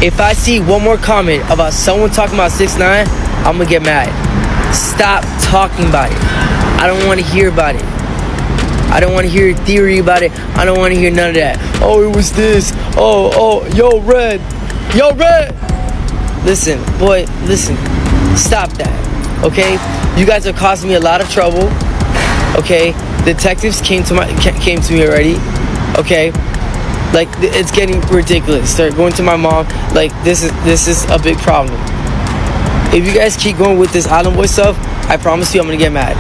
If I see one more comment about someone talking about 6ix9ine, I'm gonna get mad. Stop talking about it. I don't want to hear about it. I don't want to hear your theory about it. I don't want to hear none of that. Oh, it was this. Oh, yo, Red. Yo, Red. Listen, boy, listen. Stop that, okay? You guys are causing me a lot of trouble, okay? Detectives came to me already, okay? Like, it's getting ridiculous. They're going to my mom. Like, this is a big problem. If you guys keep going with this Island Boy stuff, I promise you I'm gonna get mad.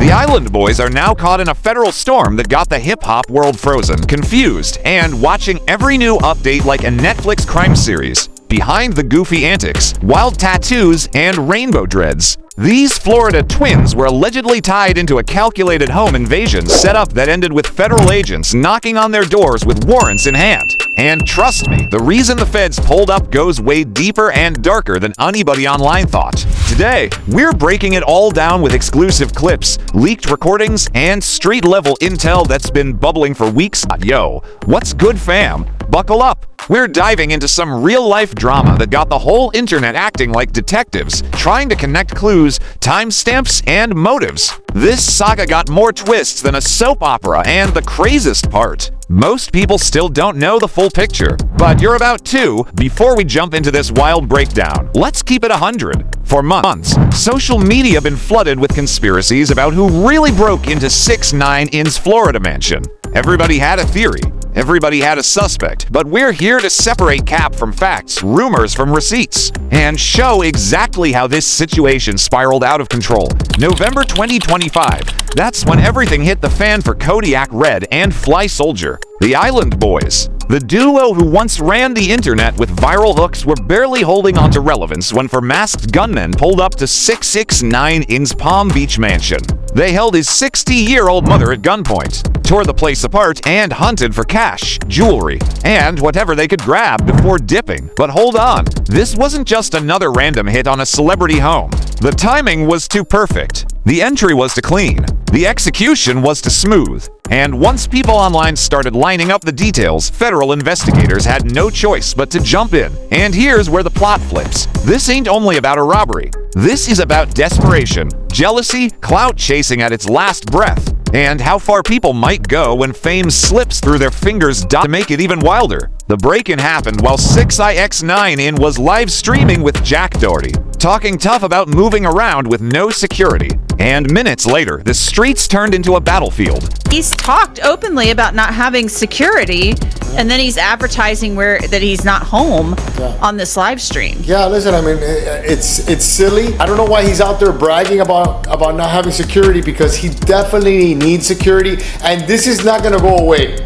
The Island Boys are now caught in a federal storm that got the hip-hop world frozen, confused, and watching every new update like a Netflix crime series. Behind the goofy antics, wild tattoos, and rainbow dreads. These Florida twins were allegedly tied into a calculated home invasion setup that ended with federal agents knocking on their doors with warrants in hand. And trust me, the reason the feds pulled up goes way deeper and darker than anybody online thought. Today, we're breaking it all down with exclusive clips, leaked recordings, and street-level intel that's been bubbling for weeks. Yo, what's good, fam? Buckle up. We're diving into some real-life drama that got the whole internet acting like detectives, trying to connect clues, timestamps, and motives. This saga got more twists than a soap opera, and the craziest part, most people still don't know the full picture. But you're about to. Before we jump into this wild breakdown, let's keep it 100. For months, social media been flooded with conspiracies about who really broke into 6ix9ine's Florida mansion. Everybody had a theory. Everybody had a suspect, but we're here to separate cap from facts, rumors from receipts, and show exactly how this situation spiraled out of control. November 2025, that's when everything hit the fan for Kodiak Red and Fly Soldier, the Island Boys. The duo who once ran the internet with viral hooks were barely holding on to relevance when masked gunmen pulled up to 6ix9ine's Palm Beach mansion. They held his 60-year-old mother at gunpoint, tore the place apart, and hunted for cash, jewelry, and whatever they could grab before dipping. But hold on, this wasn't just another random hit on a celebrity home. The timing was too perfect. The entry was too clean. The execution was too smooth. And once people online started lining up the details, federal investigators had no choice but to jump in. And here's where the plot flips. This ain't only about a robbery. This is about desperation, jealousy, clout chasing at its last breath, and how far people might go when fame slips through their fingers. To make it even wilder, the break-in happened while 6ix9ine was live streaming with Jack Doherty, talking tough about moving around with no security. And minutes later, the streets turned into a battlefield. He's talked openly about not having security, and then he's advertising that he's not home on this live stream. Yeah, listen, I mean, it's silly. I don't know why he's out there bragging about not having security, because he definitely needs security, and this is not gonna go away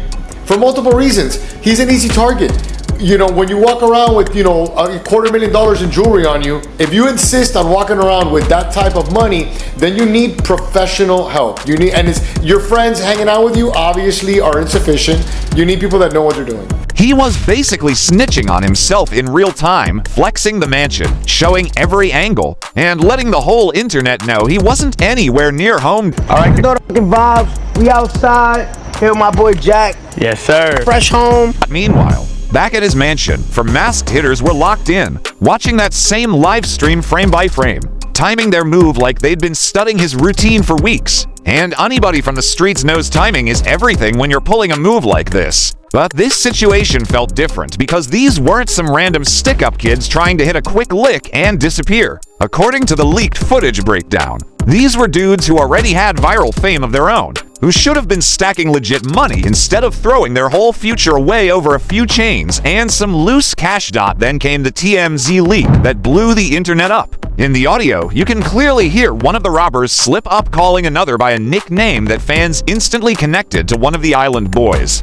for multiple reasons. He's an easy target. You know, when you walk around with, you know, $250,000 in jewelry on you, if you insist on walking around with that type of money, then you need professional help. You need, and your friends hanging out with you obviously are insufficient. You need people that know what they're doing. He was basically snitching on himself in real time, flexing the mansion, showing every angle, and letting the whole internet know he wasn't anywhere near home. All right, you know the fucking vibes. We outside. Here with my boy Jack. Yes, sir. Fresh home. Meanwhile, back at his mansion, masked hitters were locked in, watching that same live stream frame by frame, timing their move like they'd been studying his routine for weeks. And anybody from the streets knows timing is everything when you're pulling a move like this. But this situation felt different because these weren't some random stick-up kids trying to hit a quick lick and disappear. According to the leaked footage breakdown, these were dudes who already had viral fame of their own, who should have been stacking legit money instead of throwing their whole future away over a few chains and some loose cash. Then came the TMZ leak that blew the internet up. In the audio, you can clearly hear one of the robbers slip up calling another by a nickname that fans instantly connected to one of the Island Boys.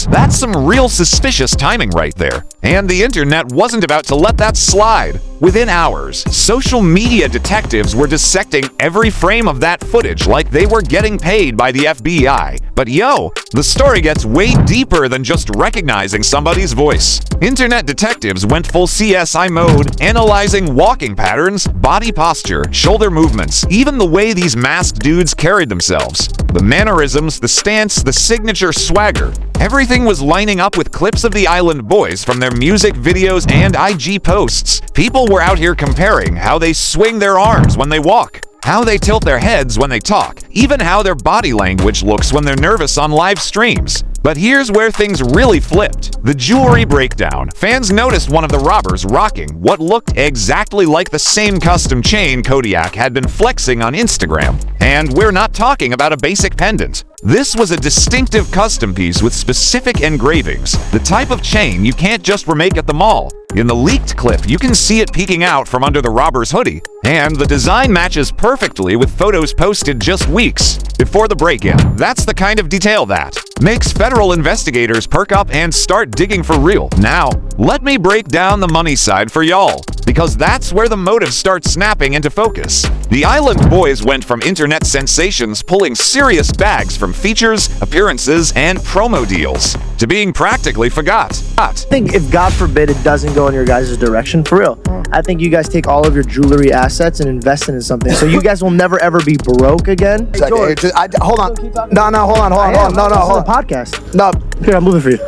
That's some real suspicious timing right there. And the internet wasn't about to let that slide. Within hours, social media detectives were dissecting every frame of that footage like they were getting paid by the FBI. But yo, the story gets way deeper than just recognizing somebody's voice. Internet detectives went full CSI mode, analyzing walking patterns, body posture, shoulder movements, even the way these masked dudes carried themselves. The mannerisms, the stance, the signature swagger swagger. Everything was lining up with clips of the Island Boys from their music videos and IG posts. People were out here comparing how they swing their arms when they walk, how they tilt their heads when they talk, even how their body language looks when they're nervous on live streams. But here's where things really flipped. The jewelry breakdown. Fans noticed one of the robbers rocking what looked exactly like the same custom chain Kodiak had been flexing on Instagram. And we're not talking about a basic pendant. This was a distinctive custom piece with specific engravings, the type of chain you can't just remake at the mall. In the leaked clip, you can see it peeking out from under the robber's hoodie, and the design matches perfectly with photos posted just weeks before the break-in. That's the kind of detail that makes federal investigators perk up and start digging for real. Now, let me break down the money side for y'all, because that's where the motive starts snapping into focus. The Island Boys went from internet sensations pulling serious bags from features, appearances, and promo deals to being practically forgot. I think if God forbid it doesn't go in your guys' direction, for real, I think you guys take all of your jewelry assets and invest it in something, so you guys will never ever be broke again. Hey, George, hold on. Hold on. Hold on. Podcast. No, here, I'm moving for you.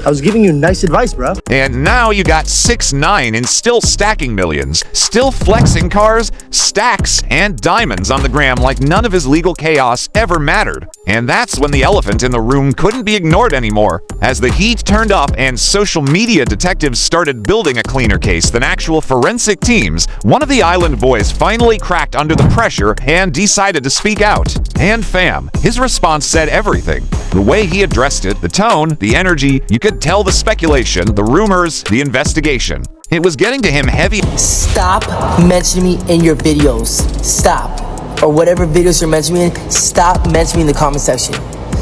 I was giving you nice advice, bro. And now you got 6ix9ine and still stacking millions, still flexing cars, stacks, and diamonds on the gram like none of his legal chaos ever mattered. And that's when the elephant in the room couldn't be ignored anymore. As the heat turned up and social media detectives started building a cleaner case than actual forensic teams, one of the Island Boys finally cracked under the pressure and decided to speak out. And fam, his response said everything. The way he addressed it, the tone, the energy, you could tell the speculation, the rumors, the investigation. It was getting to him heavy. Stop mentioning me in your videos. Stop. Or whatever videos you're mentioning me in, stop mentioning me in the comment section.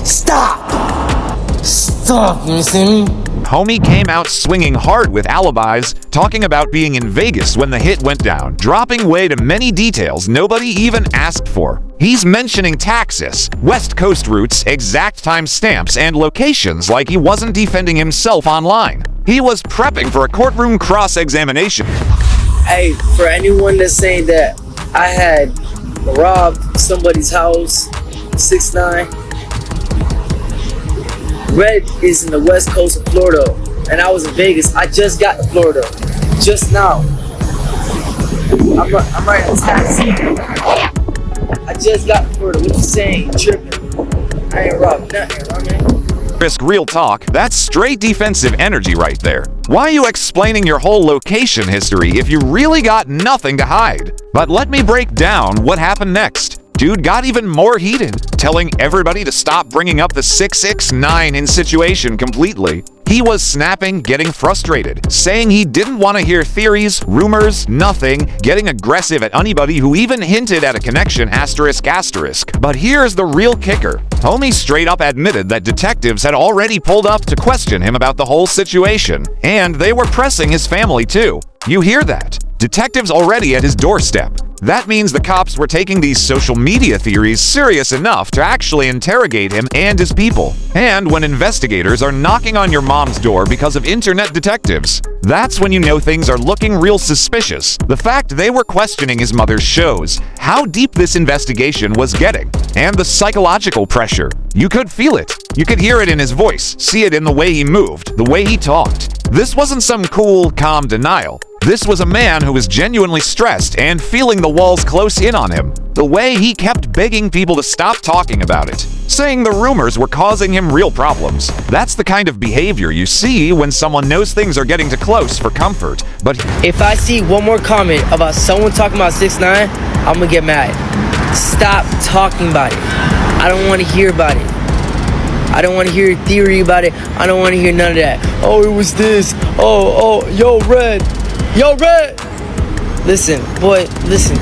Stop. Stop, you understand me? Homie came out swinging hard with alibis, talking about being in Vegas when the hit went down, dropping way to many details nobody even asked for. He's mentioning taxes, West Coast routes, exact time stamps, and locations like he wasn't defending himself online. He was prepping for a courtroom cross-examination. Hey, for anyone that's saying that I had robbed somebody's house, 6ix9ine, Red is in the west coast of Florida, and I was in Vegas. I just got to Florida, just now. I'm riding a taxi. I just got to Florida. What you saying? Tripping. I ain't robbed nothing, man. Risk real talk, that's straight defensive energy right there. Why are you explaining your whole location history if you really got nothing to hide? But let me break down what happened next. Dude got even more heated, telling everybody to stop bringing up the 6ix9ine situation completely. He was snapping, getting frustrated, saying he didn't want to hear theories, rumors, nothing, getting aggressive at anybody who even hinted at a connection asterisk. But here's the real kicker. Homie straight up admitted that detectives had already pulled up to question him about the whole situation, and they were pressing his family too. You hear that? Detectives already at his doorstep. That means the cops were taking these social media theories serious enough to actually interrogate him and his people. And when investigators are knocking on your mom's door because of internet detectives, that's when you know things are looking real suspicious. The fact they were questioning his mother shows how deep this investigation was getting, and the psychological pressure. You could feel it. You could hear it in his voice, see it in the way he moved, the way he talked. This wasn't some cool, calm denial. This was a man who was genuinely stressed and feeling the walls close in on him. The way he kept begging people to stop talking about it, saying the rumors were causing him real problems. That's the kind of behavior you see when someone knows things are getting too close for comfort. But if I see one more comment about someone talking about 6ix9ine, I'm gonna get mad. Stop talking about it. I don't want to hear about it. I don't want to hear theory about it. I don't want to hear none of that. Oh, it was this. Oh, yo, Red. Yo, Red. Listen, boy, listen.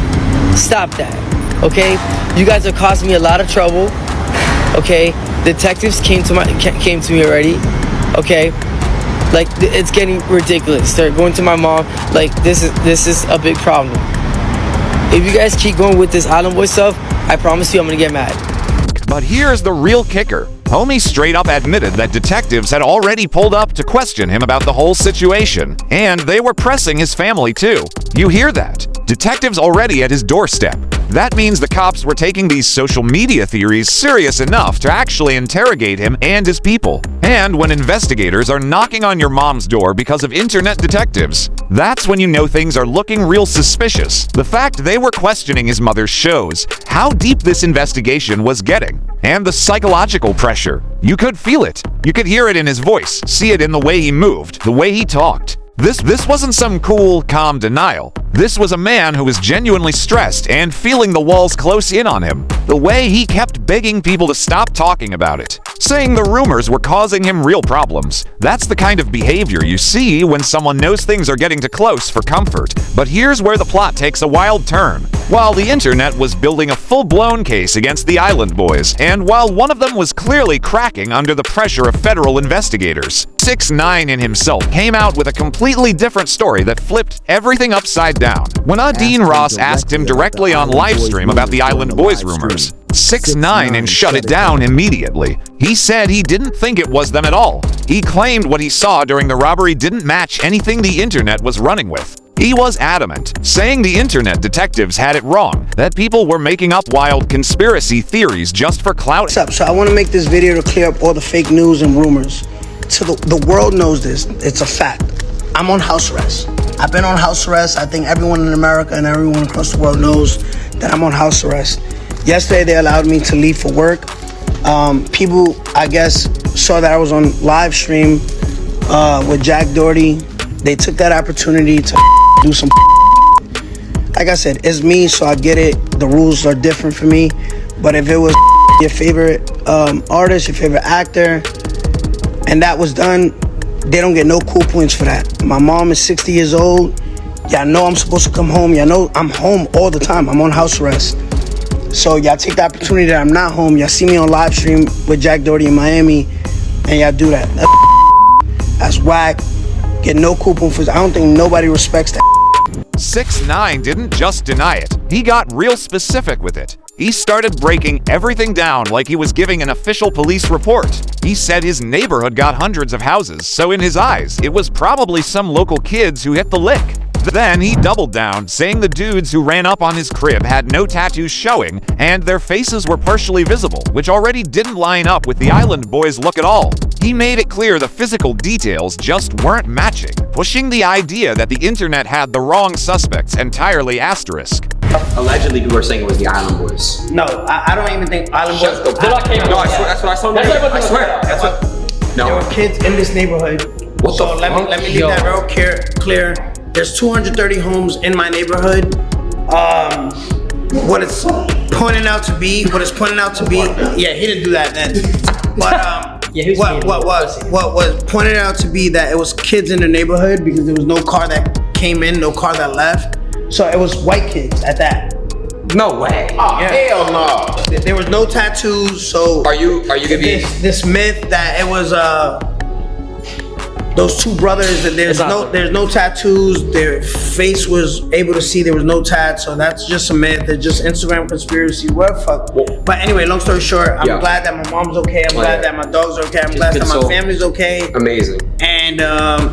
Stop that, okay? You guys are causing me a lot of trouble, okay? Detectives came to me already, okay? Like, it's getting ridiculous. They're going to my mom. Like, this is a big problem. If you guys keep going with this Island Boy stuff, I promise you I'm gonna get mad. But here's the real kicker. Homie straight up admitted that detectives had already pulled up to question him about the whole situation, and they were pressing his family too. You hear that? Detectives already at his doorstep. That means the cops were taking these social media theories serious enough to actually interrogate him and his people. And when investigators are knocking on your mom's door because of internet detectives, that's when you know things are looking real suspicious. The fact they were questioning his mother shows how deep this investigation was getting. And the psychological pressure. You could feel it. You could hear it in his voice, see it in the way he moved, the way he talked. This wasn't some cool, calm denial. This was a man who was genuinely stressed and feeling the walls close in on him. The way he kept begging people to stop talking about it, saying the rumors were causing him real problems. That's the kind of behavior you see when someone knows things are getting too close for comfort. But here's where the plot takes a wild turn. While the internet was building a full-blown case against the Island Boys, and while one of them was clearly cracking under the pressure of federal investigators, 6ix9ine himself came out with a completely different story that flipped everything upside down. When Dean Ross asked him directly on livestream about the Island Boys rumors, 6ix9ine shut it down immediately. He said he didn't think it was them at all. He claimed what he saw during the robbery didn't match anything the internet was running with. He was adamant, saying the internet detectives had it wrong, that people were making up wild conspiracy theories just for clout. What's up? So I want to make this video to clear up all the fake news and rumors. So the world knows this. It's a fact. I'm on house arrest. I've been on house arrest. I think everyone in America and everyone across the world knows that I'm on house arrest. Yesterday, they allowed me to leave for work. People, I guess, saw that I was on live stream with Jack Doherty. They took that opportunity to do some. Like I said, it's me, so I get it. The rules are different for me. But if it was your favorite artist, your favorite actor, and that was done, they don't get no cool points for that. My mom is 60 years old. Y'all know I'm supposed to come home. Y'all know I'm home all the time. I'm on house arrest. So y'all take the opportunity that I'm not home. Y'all see me on live stream with Jack Doherty in Miami, and y'all do that. That's whack. Get no coupon for. I don't think nobody respects that. 6ix9ine didn't just deny it. He got real specific with it. He started breaking everything down like he was giving an official police report. He said his neighborhood got hundreds of houses, so in his eyes, it was probably some local kids who hit the lick. Then he doubled down, saying the dudes who ran up on his crib had no tattoos showing, and their faces were partially visible, which already didn't line up with the Island Boys' look at all. He made it clear the physical details just weren't matching, pushing the idea that the internet had the wrong suspects entirely asterisk. Allegedly, people were saying it was the Island Boys. No, I don't even think Island Boys. No, that's what I saw. I swear. That's what. There were kids in this neighborhood. What so the let fuck? me leave that real clear. There's 230 homes in my neighborhood. What it's pointing out to be, yeah, he didn't do that then. But what was pointed out to be that it was kids in the neighborhood because there was no car that came in, no car that left. So it was white kids at that. No way. Oh, yeah. Hell no. There was no tattoos, so Are you gonna be this myth that it was those two brothers and there's no tattoos, their face was able to see, there was no tat, so that's just a myth. It's just Instagram conspiracy, whatever fuck. But anyway, long story short, I'm glad that my mom's okay, I'm glad that my dogs are okay, I'm glad that my family's okay. Amazing. And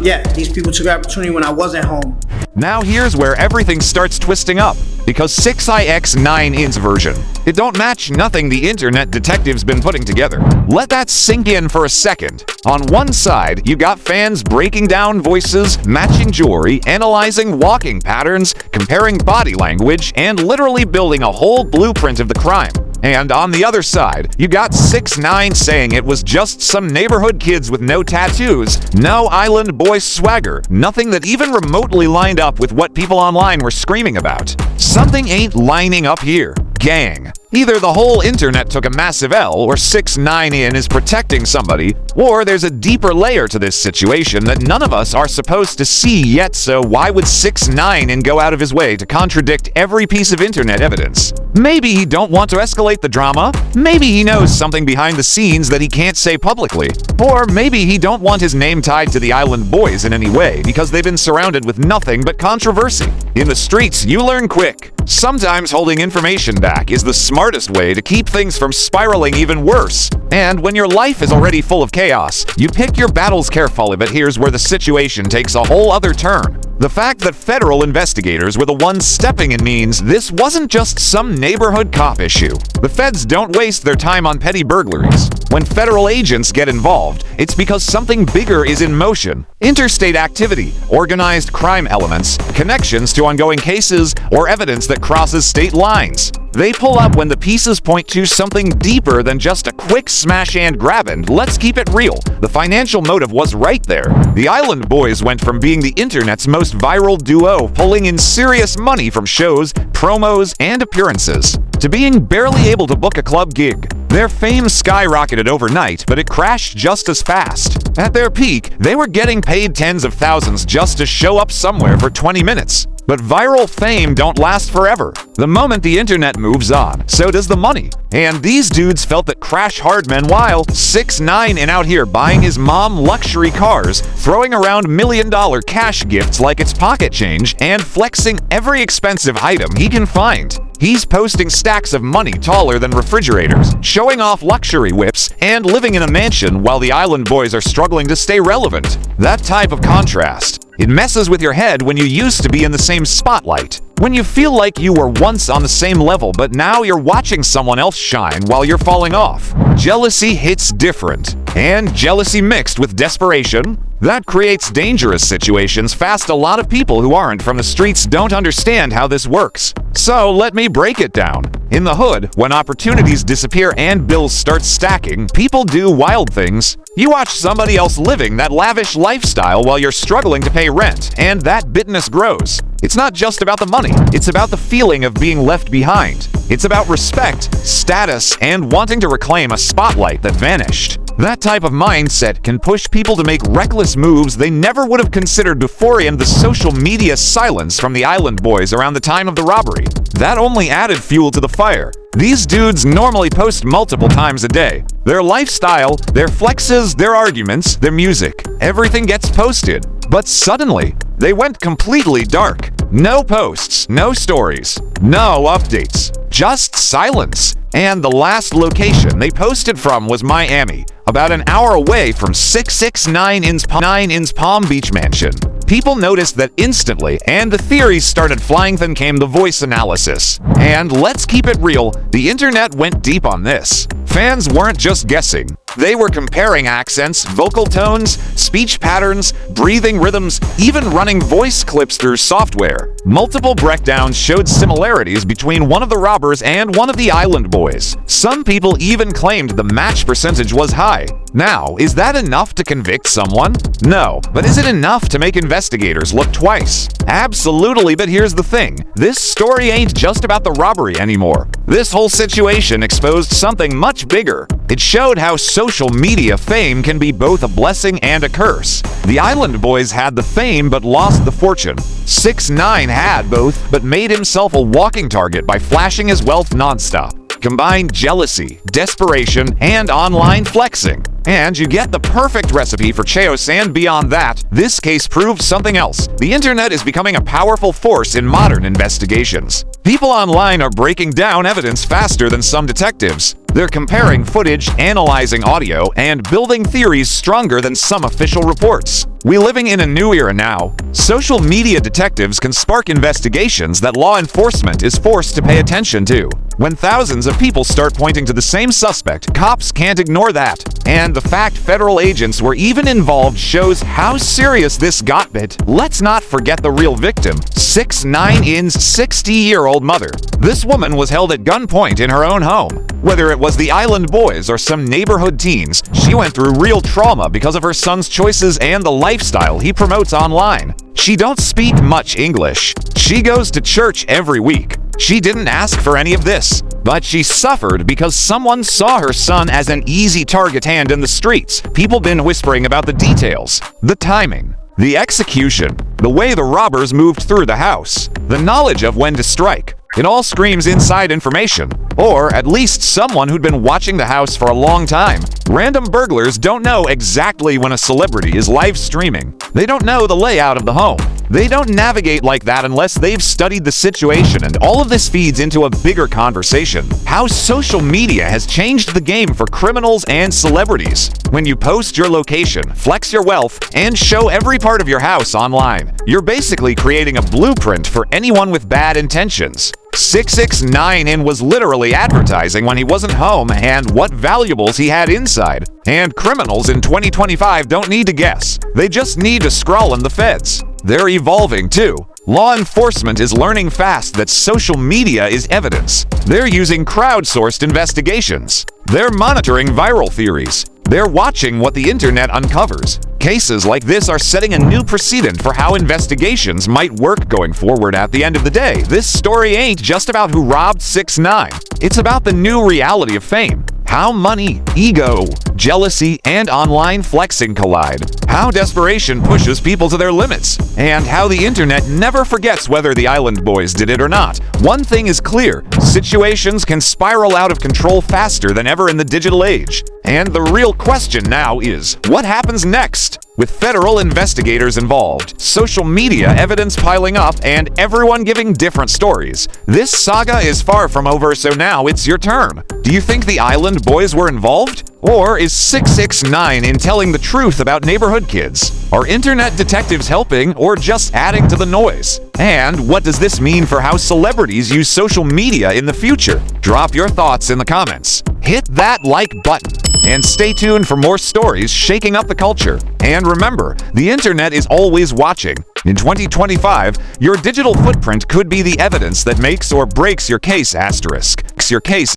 yeah, these people took the opportunity when I wasn't home. Now here's where everything starts twisting up, because 6ix9ine's version, it don't match nothing the internet detectives been putting together. Let that sink in for a second. On one side, you got fans breaking down voices, matching jewelry, analyzing walking patterns, comparing body language, and literally building a whole blueprint of the crime. And on the other side, you got 6ix9ine saying it was just some neighborhood kids with no tattoos, no Island Boy swagger, nothing that even remotely lined up with what people online were screaming about. Something ain't lining up here, gang. Either the whole internet took a massive L, or 6ix9ine is protecting somebody, or there's a deeper layer to this situation that none of us are supposed to see yet, so why would 6ix9ine go out of his way to contradict every piece of internet evidence? Maybe he don't want to escalate the drama, maybe he knows something behind the scenes that he can't say publicly, or maybe he don't want his name tied to the Island Boys in any way because they've been surrounded with nothing but controversy. In the streets, you learn quick. Sometimes holding information back is the smart smartest way to keep things from spiraling even worse. And when your life is already full of chaos, you pick your battles carefully, but here's where the situation takes a whole other turn. The fact that federal investigators were the ones stepping in means this wasn't just some neighborhood cop issue. The feds don't waste their time on petty burglaries. When federal agents get involved, it's because something bigger is in motion. Interstate activity, organized crime elements, connections to ongoing cases, or evidence that crosses state lines. They pull up when the pieces point to something deeper than just a quick smash and grab, and let's keep it real. The financial motive was right there. The Island Boys went from being the internet's most viral duo, pulling in serious money from shows, promos, and appearances, to being barely able to book a club gig. Their fame skyrocketed overnight, but it crashed just as fast. At their peak, they were getting paid tens of thousands just to show up somewhere for 20 minutes. But viral fame don't last forever. The moment the internet moves on, so does the money. And these dudes felt that crash hard meanwhile, 6ix9ine out here buying his mom luxury cars, throwing around million-dollar cash gifts like it's pocket change, and flexing every expensive item he can find. He's posting stacks of money taller than refrigerators, showing off luxury whips, and living in a mansion while the Island Boys are struggling to stay relevant. That type of contrast, it messes with your head when you used to be in the same spotlight. When you feel like you were once on the same level, but now you're watching someone else shine while you're falling off. Jealousy hits different. And jealousy mixed with desperation, that creates dangerous situations fast. A lot of people who aren't from the streets don't understand how this works. So let me break it down. In the hood, when opportunities disappear and bills start stacking, people do wild things. You watch somebody else living that lavish lifestyle while you're struggling to pay rent, and that bitterness grows. It's not just about the money, it's about the feeling of being left behind. It's about respect, status, and wanting to reclaim a spotlight that vanished. That type of mindset can push people to make reckless moves they never would have considered before, and the social media silence from the Island Boys around the time of the robbery, that only added fuel to the fire. These dudes normally post multiple times a day. Their lifestyle, their flexes, their arguments, their music, everything gets posted. But suddenly, they went completely dark. No posts, no stories, no updates, just silence. And the last location they posted from was Miami, about an hour away from 6ix9ine's Palm Beach mansion. People noticed that instantly, and the theories started flying. Then came the voice analysis. And let's keep it real, the internet went deep on this. Fans weren't just guessing. They were comparing accents, vocal tones, speech patterns, breathing rhythms, even running voice clips through software. Multiple breakdowns showed similarities between one of the robbers and one of the Island Boys. Some people even claimed the match percentage was high. Now, is that enough to convict someone? No, but is it enough to make investigators look twice? Absolutely, but here's the thing. This story ain't just about the robbery anymore. This whole situation exposed something much bigger. It showed how social media fame can be both a blessing and a curse. The Island Boys had the fame but lost the fortune. 6ix9ine had both but made himself a walking target by flashing his wealth nonstop. Combine jealousy, desperation, and online flexing, and you get the perfect recipe for chaos. And beyond that, this case proves something else. The internet is becoming a powerful force in modern investigations. People online are breaking down evidence faster than some detectives. They're comparing footage, analyzing audio, and building theories stronger than some official reports. We're living in a new era now. Social media detectives can spark investigations that law enforcement is forced to pay attention to. When thousands of people start pointing to the same suspect, cops can't ignore that. And the fact federal agents were even involved shows how serious this got. But let's not forget the real victim, 6ix9ine's 60-year-old mother. This woman was held at gunpoint in her own home. Whether it was the Island Boys or some neighborhood teens, she went through real trauma because of her son's choices and the lifestyle he promotes online. She don't speak much English. She goes to church every week. She didn't ask for any of this, but she suffered because someone saw her son as an easy target. And in the streets, people been whispering about the details, the timing, the execution, the way the robbers moved through the house, the knowledge of when to strike. It all screams inside information, or at least someone who'd been watching the house for a long time. Random burglars don't know exactly when a celebrity is live streaming. They don't know the layout of the home. They don't navigate like that unless they've studied the situation, and all of this feeds into a bigger conversation. How social media has changed the game for criminals and celebrities. When you post your location, flex your wealth, and show every part of your house online, you're basically creating a blueprint for anyone with bad intentions. 6ix9ine was literally advertising when he wasn't home and what valuables he had inside. And criminals in 2025 don't need to guess. They just need to scroll in the feds. They're evolving too. Law enforcement is learning fast that social media is evidence. They're using crowdsourced investigations. They're monitoring viral theories. They're watching what the internet uncovers. Cases like this are setting a new precedent for how investigations might work going forward. At the end of the day, this story ain't just about who robbed 6ix9ine. It's about the new reality of fame. How money, ego, jealousy, and online flexing collide. How desperation pushes people to their limits. And how the internet never forgets whether the Island Boys did it or not. One thing is clear, situations can spiral out of control faster than ever in the digital age. And the real question now is, what happens next? With federal investigators involved, social media evidence piling up, and everyone giving different stories, this saga is far from over, so now it's your turn. Do you think the Island Boys were involved? Or is 6ix9ine telling the truth about neighborhood kids? Are internet detectives helping or just adding to the noise? And what does this mean for how celebrities use social media in the future? Drop your thoughts in the comments. Hit that like button. And stay tuned for more stories shaking up the culture. And remember, the internet is always watching. In 2025, your digital footprint could be the evidence that makes or breaks your case *. Your case